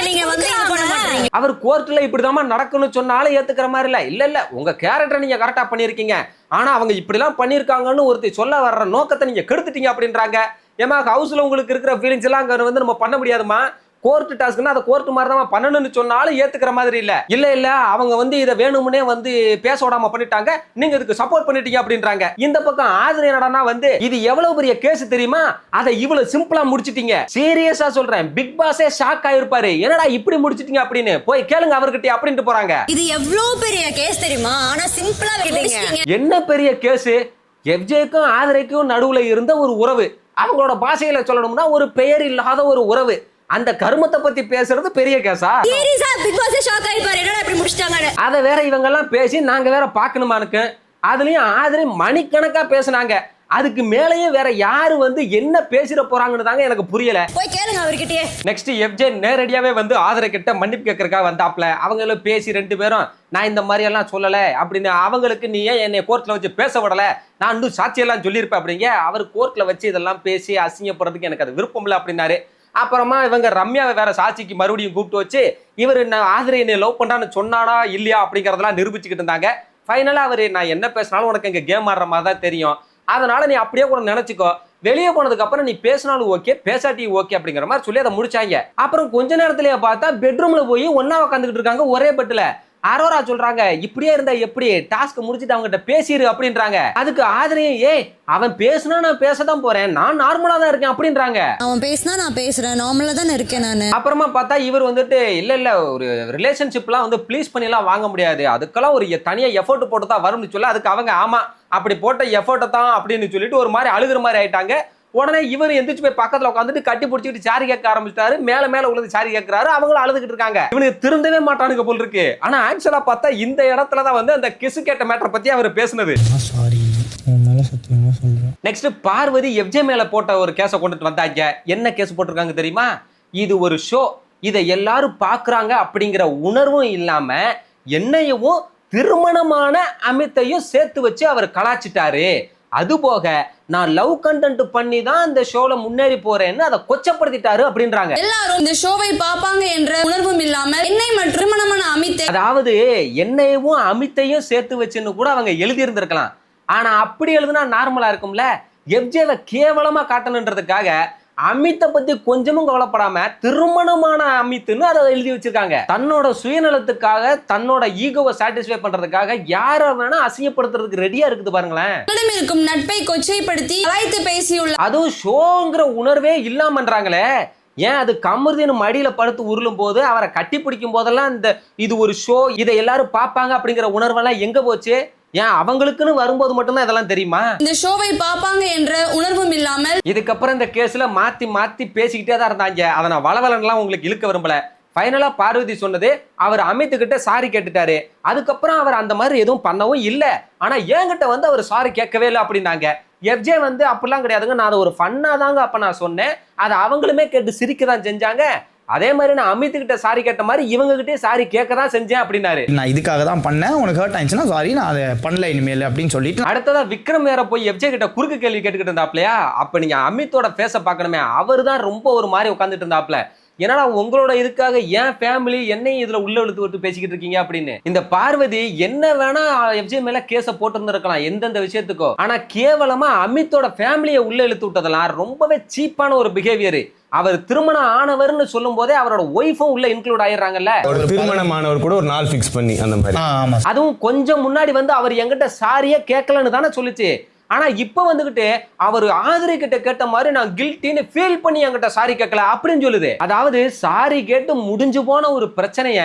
நீங்க வந்து இது பண்ண மாட்டீங்க. அவர் கோர்ட்ல இப்படிதான் நடக்கணும்னு சொன்னாலும் ஏத்துக்கிற மாதிரி இல்ல உங்க கேரக்டரை நீங்க கரெக்டா பண்ணிருக்கீங்க, ஆனா அவங்க இப்படிலாம் பண்ணிருக்காங்கன்னு ஒருத்தர் சொல்ல வர்ற நோக்கத்தை நீங்க கெடுத்துட்டீங்க அப்படின்றாங்க. ஏமா ஹவுஸ்ல உங்களுக்கு இருக்கிற ஃபீலிங்ஸ் எல்லாம் அங்க வந்து நம்ம பண்ண முடியாதுமா, கோர்ட் டாஸ்க்னா அதை கோர்ட் மாதிரி தான் பண்ணணும்னு சொன்னாலும் ஏத்துக்கிற மாதிரி இல்ல அவங்க வந்து இதை வேணும்னே வந்து பேச விடாம பண்ணிட்டாங்க, நீங்க இதுக்கு சப்போர்ட் பண்ணிட்டீங்க அப்படின்றாங்க. இந்த பக்கம் ஆதரவு என்னடா வந்து இது எவ்வளவு பெரிய கேஸ் தெரியுமா, அதை இவ்வளவு சிம்பிளா முடிச்சிட்டீங்க. சீரியஸா சொல்றேன், பிக் பாஸே ஷாக் ஆயிருப்பாரு, என்னடா இப்படி முடிச்சிட்டீங்க அப்படின்னு. போய் கேளுங்க அவர்கிட்ட அப்படின்ட்டு போறாங்க. இது எவ்வளவு பெரிய கேஸ் தெரியுமா, ஆனா சிம்பிளா முடிச்சிட்டீங்க. என்ன பெரிய கேஸ்? எஃப்ஜேக்கும் ஆதரைக்கும் நடுவுல இருந்த ஒரு உறவு, அவங்களோட பாஷையில சொல்லணும்னா ஒரு பெயர் இல்லாத ஒரு உறவு, அந்த கருமத்தை பத்தி பேசுறது பெரிய கேஸா? அத வேற இவங்க எல்லாம் பேசி நாங்க வேற பாக்கணுமானுக்கு. அதுலயும் ஆதரி மணிக்கணக்கா பேசினாங்க, அதுக்கு மேலேயே வேற யாரு வந்து என்ன பேசிட போறாங்கன்னு தாங்க எனக்கு புரியல. போய் கேளுங்க அவர்கிட்டயே. நெக்ஸ்ட் எஃப்ஜே நேரடியாவே வந்து ஆதரை கிட்ட மன்னிப்பு கேட்கறதுக்காக வந்தாப்ல. அவங்களும் பேசி 2 பேரும் நான் இந்த மாதிரி எல்லாம் சொல்லல அப்படின்னு, அவங்களுக்கு நீ ஏன் என்னை கோர்ட்ல வச்சு பேச விடல, நான் இன்னும் சாட்சியெல்லாம் சொல்லியிருப்பேன் அப்படிங்க. அவர் கோர்ட்ல வச்சு இதெல்லாம் பேசி அசிங்கப்படுறதுக்கு எனக்கு அது விருப்பம் இல்லை அப்படின்னாரு. அப்புறமா இவங்க ரம்யாவை வேற சாட்சிக்கு மறுபடியும் கூப்பிட்டு வச்சு இவர் ஆதரை என்னை லவ் பண்றான்னு சொன்னானா இல்லையா அப்படிங்கறதெல்லாம் நிரூபிச்சுக்கிட்டு இருந்தாங்க. ஃபைனலா அவரு நான் என்ன பேசினாலும் உனக்கு இங்க கேம் ஆடுற மாதிரி தான் தெரியும், அதனால நீ அப்படியே கூட நினைச்சுக்கோ, வெளியே போனதுக்கு அப்புறம் நீ பேசினாலும் ஓகே பேசாட்டி ஓகே அப்படிங்கிற மாதிரி சொல்லி அதை முடிச்சாங்க. அப்புறம் கொஞ்ச நேரத்திலேயே பார்த்தா பெட்ரூம்ல போய் ஒன்னா உட்காந்துக்கிட்டு இருக்காங்க ஒரே பெட்ல. அரோரா சொல்றாங்க இப்படியே இருந்தா எப்படி, டாஸ்க் முடிச்சிட்டு அவங்ககிட்ட பேசிரு அப்படின்றாங்க. அதுக்கு ஆதிரியும் ஏய் அவன் பேசுனா நான் பேசதான் போறேன், நான் நார்மலா தான் இருக்கேன் அப்படின்றாங்க. அவன் பேசினா நான் பேசுறேன், நார்மலா தானே இருக்கேன் நானு. அப்புறமா பார்த்தா இவர் வந்துட்டு இல்ல ஒரு ரிலேஷன்ஷிப்லாம் வந்து ப்ளீஸ் பண்ணிலாம் வாங்க முடியாது, அதுக்கெல்லாம் ஒரு தனியா எஃபோர்ட் போட்டு தான் வரும்னு சொல்ல, அதுக்கு அவங்க ஆமா அப்படி போட்ட எஃபோர்ட்டை தான் அப்படின்னு சொல்லிட்டு ஒரு மாதிரி அழுகிற மாதிரி ஆயிட்டாங்க. உடனே இவர் எந்திரிச்சு போய் பக்கத்துல உட்காந்துட்டு கட்டி பிடிச்சிட்டு சாரி கேட்க ஆரம்பிச்சிட்டாரு. மேல உள்ளது சாரி கேட்கிறாரு, அவங்களும் அழுதுகிட்டு இருக்காங்க. இவனுக்கு திருந்தவே மாட்டானுங்க போல் இருக்கு. ஆனா ஆக்சுவலா பார்த்தா இந்த இடத்துலதான் வந்து அந்த கிசு கேட்ட மேட்டரை பத்தி அவர் பேசுனது. நெக்ஸ்ட் பார்வதி எஃப்ஜே மேல போட்ட ஒரு கேஸை கொண்டுட்டு வந்தாங்க. என்ன கேஸ் போட்டிருக்காங்க தெரியுமா? இது ஒரு ஷோ, இதை எல்லாரும் பாக்குறாங்க அப்படிங்கிற உணர்வும் இல்லாம என்னையும் திருமணமான அமித்தையும் சேர்த்து வச்சு அவர் கலாச்சிட்டாரு. அது போக நான் லவ் கண்டென்ட் பண்ணி தான் இந்த ஷோல முன்னேறி போறேன்னு அதை கொச்சப்படுத்திட்டாரு அப்படின்றாங்க. எல்லாரும் இந்த ஷோவை பாப்பாங்க என்ற உணர்வும் இல்லாம என்னை மற்றும் திருமணமான அமித்தை, அதாவது என்னையும் அமித்தையும் சேர்த்து வச்சுன்னு கூட அவங்க எழுதி இருந்திருக்கலாம். ஆனா அப்படி எழுதுனா நார்மலா இருக்கும்ல. எஃப்ஜேவை கேவலமா காட்டணுன்றதுக்காக அமித்தை பத்தி கொஞ்சமும் கவலைப்படாம திருமணமான அமித்னு அதை எழுதி வச்சிருக்காங்க. தன்னோட சுயநலத்துக்காக தன்னோட ஈகோவை சாட்டிஸ்ஃபை பண்றதுக்காக யார வேணா அசிங்கப்படுத்துறதுக்கு ரெடியா இருக்குது பாருங்களேன். இருக்கும் நட்பை கொச்சைப்படுத்தி அழைத்து பேசியுள்ள, அதுவும் ஷோங்கிற உணர்வே இல்லாமன்றாங்களே. ஏன் அது கமருதின் மடியில படுத்து உருளும் போது அவரை கட்டி பிடிக்கும் போதெல்லாம் இந்த இது ஒரு ஷோ, இதை எல்லாரும் பார்ப்பாங்க அப்படிங்கிற உணர்வெல்லாம் எங்க போச்சு? ஏன் அவங்களுக்குன்னு வரும்போது மட்டும்தான் இதெல்லாம் தெரியுமா? இந்த ஷோவை பாப்பாங்க என்ற உணர்வும் இல்லாமல் இதுக்கப்புறம் இந்த கேஸ்ல மாத்தி பேசிக்கிட்டே தான் இருந்தாங்க. அதை நான் வளவலன்லாம் உங்களுக்கு இழுக்க விரும்பல. ஃபைனலா பார்வதி சொன்னது அவர் அமித்துக்கிட்ட சாரி கேட்டுட்டாரு. அதுக்கப்புறம் அவர் அந்த மாதிரி எதுவும் பண்ணவும் இல்லை. ஆனா என்கிட்ட வந்து அவர் சாரி கேட்கவே இல்லை அப்படின்னாங்க. எஃப்ஜே வந்து அப்படிலாம் கிடையாதுங்க, நான் அதை ஒரு ஃபன்னா தாங்க அப்ப நான் சொன்னேன், அதை அவங்களுமே கேட்டு சிரிக்க தான் செஞ்சாங்க. அதே மாதிரி நான் அமித்துக்கிட்ட சாரி கேட்ட மாதிரி இவங்க கிட்டே சாரி கேட்க தான் செஞ்சேன் அப்படின்னாரு. நான் இதுக்காக தான் பண்ணேன், உனக்கு ஹர்ட் ஆயிடுச்சுன்னா சாரி, நான் அதை பண்ணல இனிமேல் அப்படின்னு சொல்லிட்டு. அடுத்ததா விக்ரம் வேற போய் எஃப்ஜே கிட்ட குறுக்கு கேள்வி கேட்டுக்கிட்டு இருந்தாப்லையா. அப்ப நீங்க அமித்தோட ஃபேஸை பார்க்கணுமே, அவர் தான் ரொம்ப ஒரு மாதிரி உட்காந்துட்டு இருந்தாப்ல. ஏன்னா உங்களோட இதுக்காக என் ஃபேமிலி என்னையும் இதுல உள்ள இழுத்து விட்டு பேசிக்கிட்டு இருக்கீங்க அப்படின்னு. இந்த பார்வதி என்ன வேணா எஃப்ஜே மேல கேஸ போட்டு இருந்திருக்கலாம் எந்தெந்த விஷயத்துக்கோ. ஆனா கேவலமா அமித்தோட ஃபேமிலியை உள்ள இழுத்து விட்டதெல்லாம் ரொம்பவே சீப்பான ஒரு பிஹேவியர். அவர் திருமணம் ஆனவர்னு சொல்லும் போதே அவரோட ஒய்ஃபும் உள்ள இன்க்ளூட் ஆயிடுறாங்கல்ல. ஒரு திருமணமானவர் கூட ஒரு நாள் ஃபிக்ஸ் பண்ணி அந்த மாதிரி. அதுவும் கொஞ்சம் முன்னாடி வந்து அவர் என்கிட்ட சாரியே கேட்கலன்னு தானே சொல்லிச்சு. ஆனா இப்ப வந்துகிட்டு அவர் ஆதிரி கிட்ட கேட்ட மாதிரி நான் கில்ட்டின்னு ஃபீல் பண்ணி என்கிட்ட சாரி கேட்கல அப்படின்னு சொல்லுது. அதாவது சாரி கேட்டு முடிஞ்சு போன ஒரு பிரச்சனைய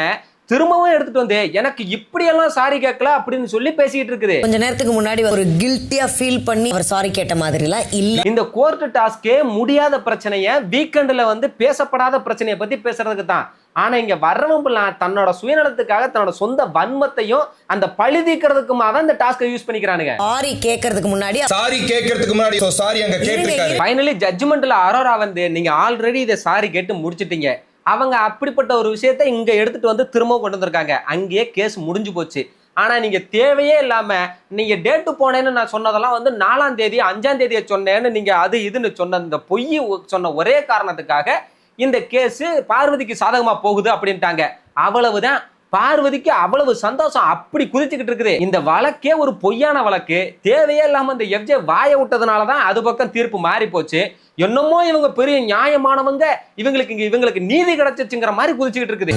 திரும்பவும் எடுத்துட்டு வந்து எனக்கு இப்படியெல்லாம் சாரி கேட்கல அப்படின்னு சொல்லி பேசிட்டு இருக்குது. கொஞ்ச நேரத்துக்கு முன்னாடி ஒரு கில்ட்டியா ஃபீல் பண்ணி அவர் சாரி கேட்ட மாதிரிலாம் இல்ல. இந்த கோர்ட் டாஸ்கே முடியாத பிரச்சனைய வீக்கெண்ட்ல வந்து பேசப்படாத பிரச்சனையை பத்தி பேசுறதுக்கு தான். ஆனா இங்க வர்றவங்கலாம் தன்னோட சுயநலத்துக்காக தன்னோட சொந்த வன்மத்தையும் அந்த பழி தீர்க்கிறதுக்குமா தான் இந்த டாஸ்கை யூஸ் பண்ணிக்கிறானுங்க. சாரி கேட்கறதுக்கு முன்னாடி சாரி அங்க கேட்டிருக்காரு. ஃபைனலி ஜட்ஜ்மெண்ட்ல அரோரா வந்து நீங்க ஆல்ரெடி இதை சாரி கேட்டு முடிச்சிட்டீங்க, அவங்க அப்படிப்பட்ட ஒரு விஷயத்தை இங்க எடுத்துட்டு வந்து திரும்ப கொண்டு வந்திருக்காங்க, அங்கேயே கேஸ் முடிஞ்சு போச்சு. ஆனா நீங்க தேவையே இல்லாம நீங்க டேட்டு போனேன்னு நான் சொன்னதெல்லாம் வந்து 4ஆம் தேதி 5ஆம் தேதியை சொன்னேன்னு நீங்க அது இதுன்னு சொன்ன இந்த பொய் சொன்ன ஒரே காரணத்துக்காக இந்த கேஸ் பார்வதிக்கு சாதகமா போகுது அப்படின்ட்டாங்க. அவ்வளவுதான். பார்வதிக்கு அவ்வளவு சந்தோஷம், அப்படி குதிச்சுக்கிட்டு இருக்குது. இந்த வழக்கே ஒரு பொய்யான வழக்கு. தேவையே இல்லாம இந்த எஃப்ஜே வாய விட்டதுனாலதான் அது பக்கம் தீர்ப்பு மாறி போச்சு. என்னமோ இவங்க பெரிய நியாயமானவங்க, இவங்களுக்கு நீதி கிடைச்சிச்சுங்கிற மாதிரி குதிச்சுக்கிட்டு இருக்குது.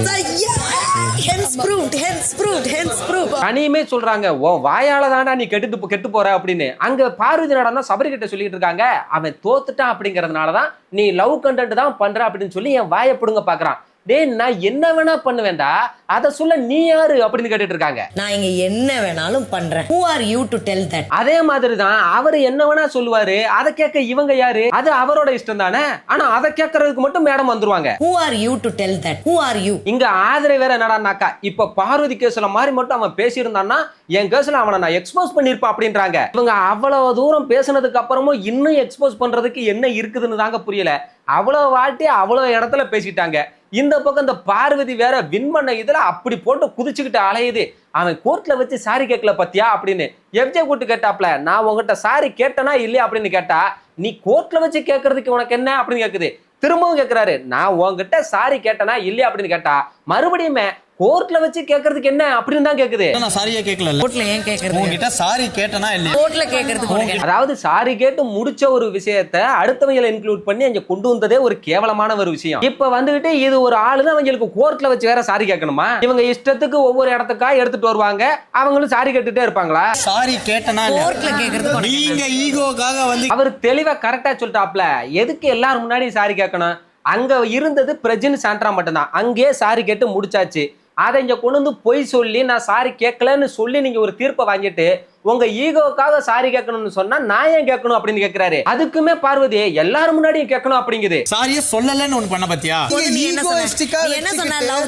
தனியுமே சொல்றாங்க ஓ வாயால தாண்டா நீ கெட்டு போற அப்படின்னு. அங்க பார்வதி நாடா சபரி கிட்ட சொல்லிட்டு இருக்காங்க அவன் தோத்துட்டான் அப்படிங்கறதுனாலதான் நீ லவ் கண்டென்ட் தான் பண்ற அப்படின்னு சொல்லி என் வாயை பிடுங்க பாக்குறான். டேய் நான் என்ன வேணா பண்ணுவேன்டா, அத சொல்ல நீ யாரு அப்படின்னு கேட்டுட்டு இருக்காங்க. நான் இங்க என்ன வேணாலும் பண்றேன். Who are you to tell that? அதே மாதிரி தான் அவர் என்ன வேணா சொல்லுவாரு, அதை கேட்க இவங்க யாரு? அது அவரோட இஷ்டம் தானே. ஆனா அதை கேட்கறதுக்கு மட்டும் மேடம் வந்துருவாங்க. Who are you to tell that? Who are you? இங்க ஆதரே வேற என்னடானாக்கா இப்ப பார்வதி கேஸ்ல மாதிரி மட்டும் அவன் பேசியிருந்தான்னா என் கேஸ்ல அவனை நான் எக்ஸ்போஸ் பண்ணிருப்பேன் அப்படின்றாங்க. இவங்க அவ்வளவு தூரம் பேசினதுக்கு அப்புறமும் இன்னும் எக்ஸ்போஸ் பண்றதுக்கு என்ன இருக்குதுன்னு தாங்க புரியல. அவ்வளவு வாட்டி அவ்வளவு இடத்துல பேசிட்டாங்க. இந்த பக்கம் இந்த பார்வதி வேற வின் பண்ண இதுல அப்படி போட்டு குதிச்சுக்கிட்டு அலையுது. அவன் கோர்ட்ல வச்சு சாரி கேட்கல பத்தியா அப்படின்னு எஃப்ஜே கூட்டு கேட்டாப்ல. நான் உங்ககிட்ட சாரி கேட்டனா இல்லையா அப்படின்னு கேட்டா நீ கோர்ட்ல வச்சு கேட்கறதுக்கு உனக்கு என்ன அப்படின்னு கேக்குது. திரும்பவும் கேட்கிறாரு நான் உங்ககிட்ட சாரி கேட்டனா இல்லையா அப்படின்னு கேட்டா மறுபடியுமே கோர்ட்ல வச்சு கேட்கறதுக்கு என்ன அப்படின்னு தான் கேக்குது. நான் சாரியே கேட்கல. கோர்ட்ல ஏன் கேக்குறது? உங்ககிட்ட சாரி கேட்டனா இல்ல? கோர்ட்ல கேக்குறதுக்கு அதாவது சாரி கேட்டு முடிச்ச ஒரு விஷயத்தை அடுத்தவங்களை இன்க்ளூட் பண்ணி அங்க கொண்டு வந்ததே ஒரு கேவலமான ஒரு விஷயம். இப்ப வந்துகிட்டு இது ஒரு ஆளுதான் அவங்களுக்கு கோர்ட்ல வச்சு வேற சாரி கேட்கணுமா? இவங்க இஷ்டத்துக்கு ஒவ்வொரு இடத்துக்கா எடுத்துட்டு வருவாங்க, அவங்களும் சாரி கேட்டுட்டே இருப்பாங்களா? சாரி கேட்டனா இல்ல? கோர்ட்ல கேக்குறதுக்கு நீங்க ஈகோக்காக வந்து அவர் தெளிவா கரெக்டா சொல்லிட்டாப்ல. எதுக்கு எல்லாரும் முன்னாடி சாரி கேட்கணும்? அங்க இருந்தது பிரஜின் சாண்ட்ரா மட்டும்தான். அங்கேயே சாரி கேட்டு முடிச்சாச்சு. அதை இங்க கொண்டு வந்து பொய் சொல்லி நான் சாரி கேட்கலன்னு சொல்லி நீங்க ஒரு தீர்ப்பை வாங்கிட்டு உங்க ஈகோக்காக சாரி கேட்கணும்னு சொன்னா நான் ஏன் கேட்கணும் அப்படின்னு கேட்கிறாரு. அதுக்குமே பார்வதி எல்லாரும் முன்னாடியும் கேட்கணும் அப்படிங்குது. சாரியே சொல்லலன்னு ஒண்ணு பண்ண பாத்தியா?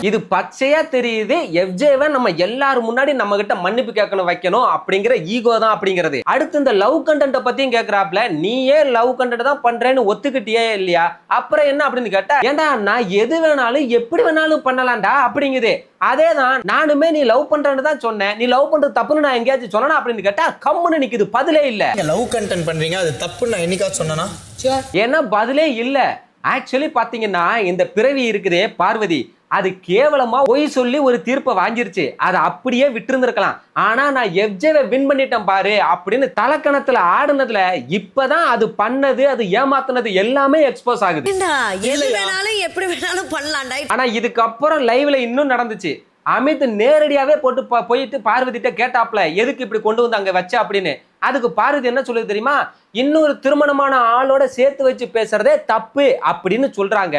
இது பச்சையா தெரியுது. எஃப்ஜேவை நம்ம எல்லாரும் முன்னாடி நம்ம கிட்ட மன்னிப்பு கேட்கணும் வைக்கணும் அப்படிங்கிற ஈகோ தான் அப்படிங்கிறது. அடுத்து இந்த லவ் கண்டென்ட் பத்தியும் கேட்கிறாப்ல. நீயே லவ் கண்டென்ட் தான் பண்றேன்னு ஒத்துக்கிட்டியே இல்லையா? அப்புறம் என்ன அப்படின்னு கேட்டா, ஏண்டா நான் எது வேணாலும் எப்படி வேணாலும் பண்ணலாம்டா அப்படிங்குது. அதேதான் நானுமே நீ லவ் பண்றேன்னு தான் சொன்னேன், நீ லவ் பண்றது தப்புன்னு நான் எங்கேயாச்சும் சொன்னா அப்படின்னு கேட்டா கம்முன்னு நிக்குது, பதிலே இல்ல. லவ் கண்டென்ட் பண்றீங்க அது தப்புன்னு நான் என்னைக்காவது சொன்னேனா? ஏன்னா பதிலே இல்ல. ஆக்சுவலி பாத்தீங்கன்னா இந்த பிறவி இருக்குதே பார்வதி, அது கேவலமா பொய் சொல்லி ஒரு தீர்ப்பை வாங்கிருச்சு. அதை அப்படியே விட்டு இருந்திருக்கலாம். ஆனா நான் எஃப்ஜேவை வின் பண்ணிட்டேன் பாரு அப்படின்னு தலக்கணத்துல ஆடுனதுல இப்பதான் அது பண்ணது, அது ஏமாத்துனது எல்லாமே எக்ஸ்போஸ் ஆகுது. எது வேணாலும் எப்படி வேணாலும் பண்ணலாம்டா. ஆனா இதுக்கப்புறம் லைவ்ல இன்னும் நடந்துச்சு. அமித் நேரடியாவே போட்டு போயிட்டு பார்வதிட்ட கேட்டாப்ல, எதுக்கு இப்படி கொண்டு வந்து அங்க வச்ச அப்படின்னு. அதுக்கு பார்வதி என்ன சொல்லுது தெரியுமா? இன்னொரு திருமணமான ஆளோட சேர்த்து வச்சு பேசுறதே தப்பு அப்படின்னு சொல்றாங்க.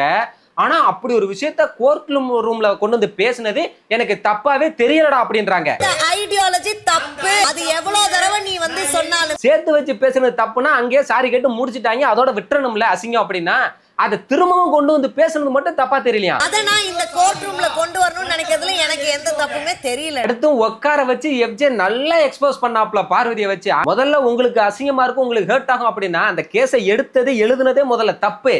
ஆனா அப்படி ஒரு விஷயத்த கோர்ட் ரூம்ல கொண்டு வந்து பேசினது எனக்கு தப்பாவே தெரியலடா அப்படின்றாங்க. ஐடியாலஜி தப்பு. அது எவ்வளவு தடவை நீ வந்து சொன்னாலும் சேர்த்து வச்சு பேசுனது தப்புனா அங்கேயே சாரி கேட்டு முடிச்சிட்டாங்க, அதோட விட்டுறணும்ல அசிங்கம் அப்படின்னா. அதை திரும்பவும் கொண்டு வந்து பேசுனது மட்டும் தப்பா தெரியலையா? அத நான் இந்த கோர்ட் ரூம்ல கொண்டு வரணும்னு நினைக்கிறதுல எனக்கு எந்த தப்புமே தெரியல. அடுத்து உட்கார வச்சு எஃப்ஜே நல்லா எக்ஸ்போஸ் பண்ணாப்ல பார்வதியை வச்சு. முதல்ல உங்களுக்கு அசிங்கமா இருக்கும், உங்களுக்கு ஹர்ட் ஆகும் அப்படின்னா அந்த கேஸை எடுத்தது எழுதுனதே முதல்ல தப்பு.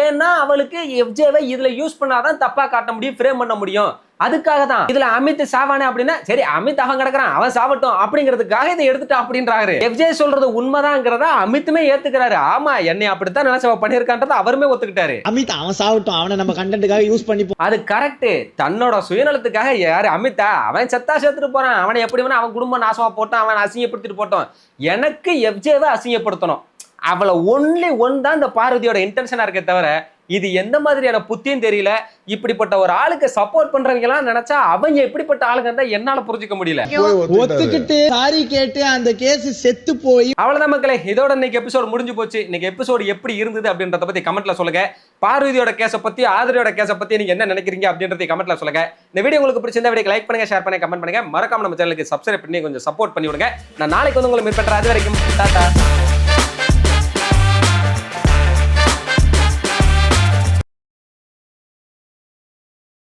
ஏன்னா அவளுக்கு எஃப்ஜேவை இதுல யூஸ் பண்ணாதான் தப்பா காட்ட முடியும், ஃப்ரேம் பண்ண முடியும். அதுக்காக தான் இதுல அமித் சாவானே அப்படின்னா சரி அமித் அவன் கிடக்குறான் அவன் சாவட்டும் அப்படிங்கிறதுக்காக இதை எடுத்துட்டான் அப்படின்றாரு. எஃப்ஜே சொல்றது உண்மைதாங்கிறத அமித்துமே ஏத்துக்கிறாரு. ஆமா என்னை அப்படித்தான் நினைச்ச பண்ணிருக்கான்றத அவருமே ஒத்துக்கிட்டாரு. அமித் அவன் சாவட்டும், அவனை நம்ம கண்டென்ட்டுக்காக யூஸ் பண்ணி அது கரெக்ட். தன்னோட சுயநலத்துக்காக யாரு அமித்தா? அவன் செத்தா செத்துட்டு போறான், அவனை எப்படி வேணா அவன் குடும்பம் நாசமா போட்டான், அவன் அசிங்கப்படுத்திட்டு போட்டோம். எனக்கு எஃப்ஜேவை அசிங்கப்படுத்தணும், அவளை ஒன்லி ஒன் தான் இந்த பார்வதியோட இன்டென்ஷனா இருக்கே தவிர இது எந்த மாதிரியான புத்தியும் தெரியல. இப்படிப்பட்ட ஒரு ஆளுக்கு சப்போர்ட் பண்றவங்க எல்லாம் நினைச்சா அவங்க எப்படிப்பட்ட ஆளுங்க இருந்தா என்னால புரிஞ்சுக்க முடியல. ஒத்துக்கிட்டு சாரி கேட்டு அந்த கேஸ் செத்து போய் அவ்வளவுதான் மக்களே, இதோட இன்னைக்கு எபிசோடு முடிஞ்சு போச்சு. இன்னைக்கு எபிசோடு எப்படி இருந்தது அப்படின்றத பத்தி கமெண்ட்ல சொல்லுங்க. பார்வதியோட கேஸை பத்தி ஆதிரியோட கேஸை பத்தி நீங்க என்ன நினைக்கிறீங்க அப்படின்றத கமெண்ட்ல சொல்லுங்க. இந்த வீடியோ உங்களுக்கு பிடிச்சிருந்தா வீடியோ லைக் பண்ணுங்க, ஷேர் பண்ணுங்க, கமெண்ட் பண்ணுங்க. மறக்காம நம்ம சேனலுக்கு சப்ஸ்கிரைப் பண்ணி கொஞ்சம் சப்போர்ட் பண்ணி விடுங்க. நான் நாளைக்கு வந்து உங்களை மீட் பண்றேன். அது வரைக்கும் டாடா.